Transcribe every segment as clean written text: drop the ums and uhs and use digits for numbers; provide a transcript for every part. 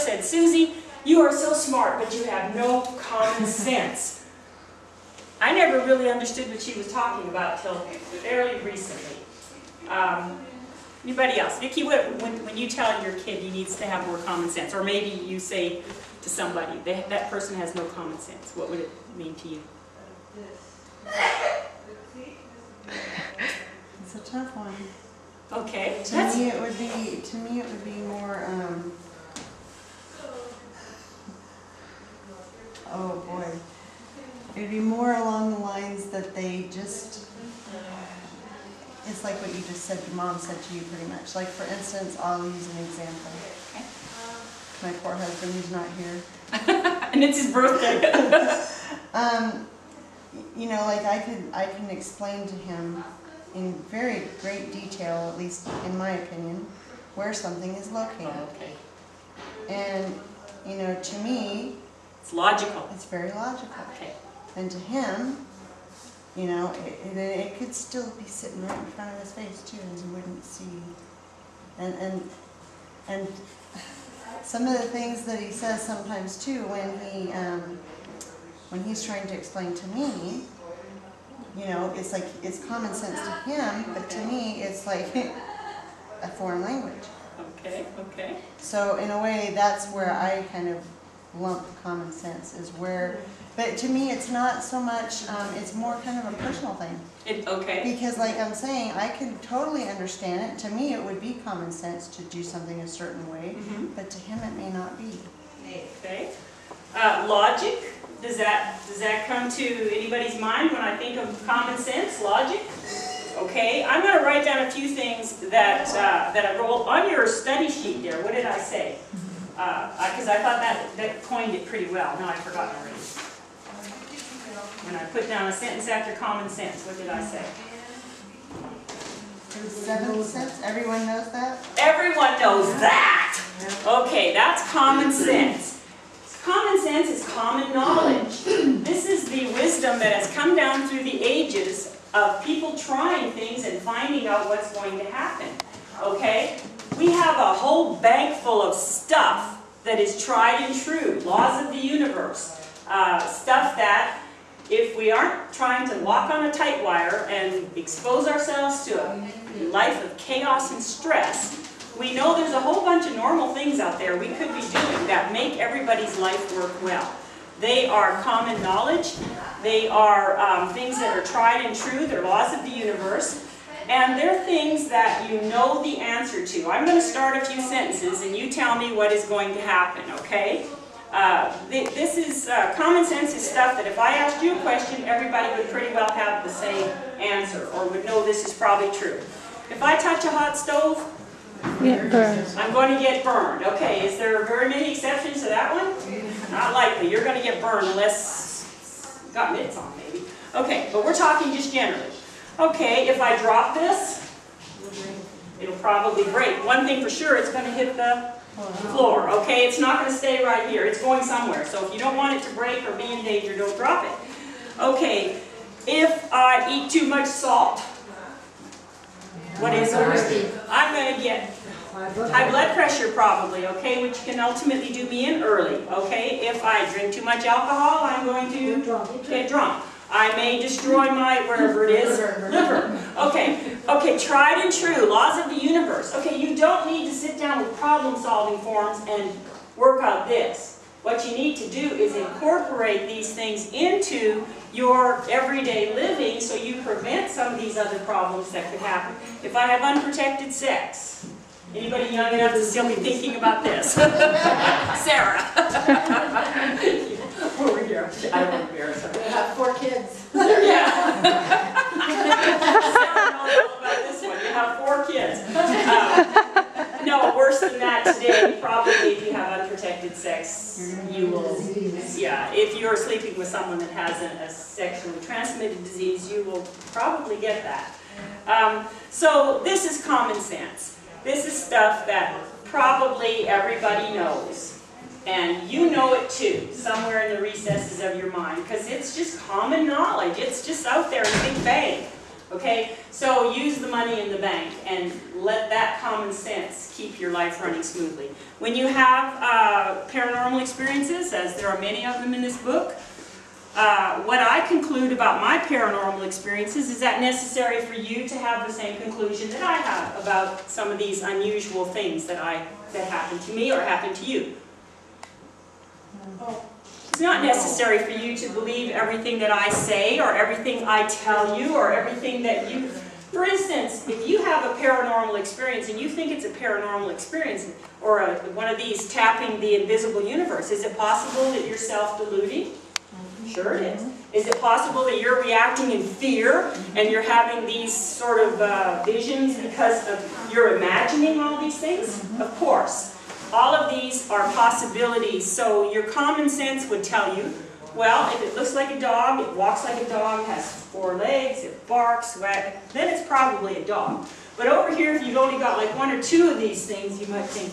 said, Susie, you are so smart, but you have no common sense. I never really understood what she was talking about till fairly recently. Anybody else? Vicki, when you tell your kid he needs to have more common sense, or maybe you say to somebody, that person has no common sense, what would it mean to you? It's a tough one. Okay. To me it would be more oh boy. It would be more along the lines that they just, it's like what you just said, your mom said to you pretty much. Like for instance, I'll use an example. Okay. My poor husband who's not here. And it's his birthday. You know, like I can explain to him in very great detail, at least in my opinion, where something is located. Oh, okay. And, you know, to me, it's logical. It's very logical. Okay. And to him, you know, it could still be sitting right in front of his face too, and he wouldn't see. And some of the things that he says sometimes too, when he's trying to explain to me, you know, it's like it's common sense to him, but to me it's like a foreign language. Okay, okay. So in a way, that's where I kind of lump common sense, is where, but to me it's not so much, it's more kind of a personal thing. Okay. Because like I'm saying, I can totally understand it. To me it would be common sense to do something a certain way, but to him it may not be. Okay. Logic, does that come to anybody's mind when I think of common sense, logic? Okay, I'm going to write down a few things that I wrote on your study sheet there. What did I say? Because I thought that coined it pretty well. No, I forgot already. When I put down a sentence after common sense, what did I say? 7 cents? Everyone knows that? Everyone knows that! Okay, that's common sense. Common sense is common knowledge. This is the wisdom that has come down through the ages of people trying things and finding out what's going to happen. Okay? We have a whole bank full of stuff that is tried and true. Laws of the universe. Stuff that, if we aren't trying to walk on a tight wire and expose ourselves to a life of chaos and stress, we know there's a whole bunch of normal things out there we could be doing that make everybody's life work well. They are common knowledge. They are things that are tried and true. They're laws of the universe. And they're things that you know the answer to. I'm going to start a few sentences and you tell me what is going to happen, okay? This is, common sense is stuff that if I asked you a question, everybody would pretty well have the same answer or would know this is probably true. If I touch a hot stove, I'm going to get burned. Okay, is there very many exceptions to that one? Not likely. You're going to get burned unless you've got mitts on, maybe. Okay, but we're talking just generally. Okay, if I drop this, it'll probably break. One thing for sure, it's going to hit the floor. Okay, it's not going to stay right here. It's going somewhere. So if you don't want it to break or be in danger, don't drop it. Okay, if I eat too much salt, what is it? I'm going to get high blood pressure probably, okay, which can ultimately do me in early, okay? If I drink too much alcohol, I'm going to get drunk. I may destroy my, wherever it is, liver. Okay, okay, tried and true, laws of the universe. Okay, you don't need to sit down with problem-solving forms and work out this. What you need to do is incorporate these things into your everyday living so you prevent some of these other problems that could happen. If I have unprotected sex, anybody young enough to still be thinking about this? Sarah. Over here. I don't want to embarrass her. I have 4 kids. Yeah. Sarah knows all about this one. You have 4 kids. No, worse than that today, probably if you have unprotected sex, you will, yeah, if you're sleeping with someone that has a sexually transmitted disease, you will probably get that. So this is common sense. This is stuff that probably everybody knows. And you know it too, somewhere in the recesses of your mind, because it's just common knowledge. It's just out there in Big Bang. Okay? So use the money in the bank and let that common sense keep your life running smoothly. When you have paranormal experiences, as there are many of them in this book, what I conclude about my paranormal experiences is that necessary for you to have the same conclusion that I have about some of these unusual things that happen to me or happen to you. It's not necessary for you to believe everything that I say or everything I tell you or everything that you... For instance, if you have a paranormal experience and you think it's a paranormal experience or one of these tapping the invisible universe, is it possible that you're self-deluding? Sure it is. Is it possible that you're reacting in fear and you're having these sort of visions because you're imagining all these things? Of course. All of these are possibilities, so your common sense would tell you, well, if it looks like a dog, it walks like a dog, has 4 legs, it barks, then it's probably a dog. But over here, if you've only got like 1 or 2 of these things, you might think,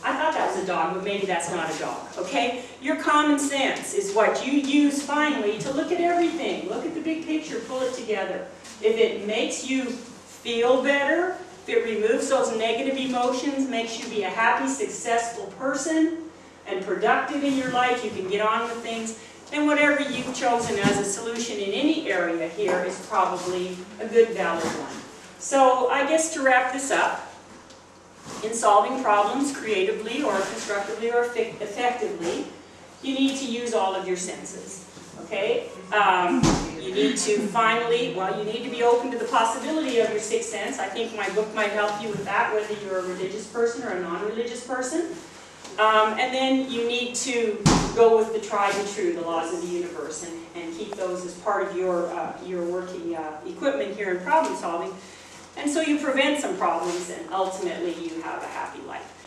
I thought that was a dog, but maybe that's not a dog, okay? Your common sense is what you use finally to look at everything. Look at the big picture, pull it together. If it makes you feel better, if it removes those negative emotions, makes you be a happy, successful person and productive in your life, you can get on with things, then whatever you've chosen as a solution in any area here is probably a good, valid one. So I guess to wrap this up, in solving problems creatively or constructively or effectively, you need to use all of your senses, okay? You need to finally, well, you need to be open to the possibility of your 6th sense. I think my book might help you with that, whether you're a religious person or a non-religious person. And then you need to go with the tried and true, the laws of the universe, and keep those as part of your working equipment here in problem solving. And so you prevent some problems and ultimately you have a happy life.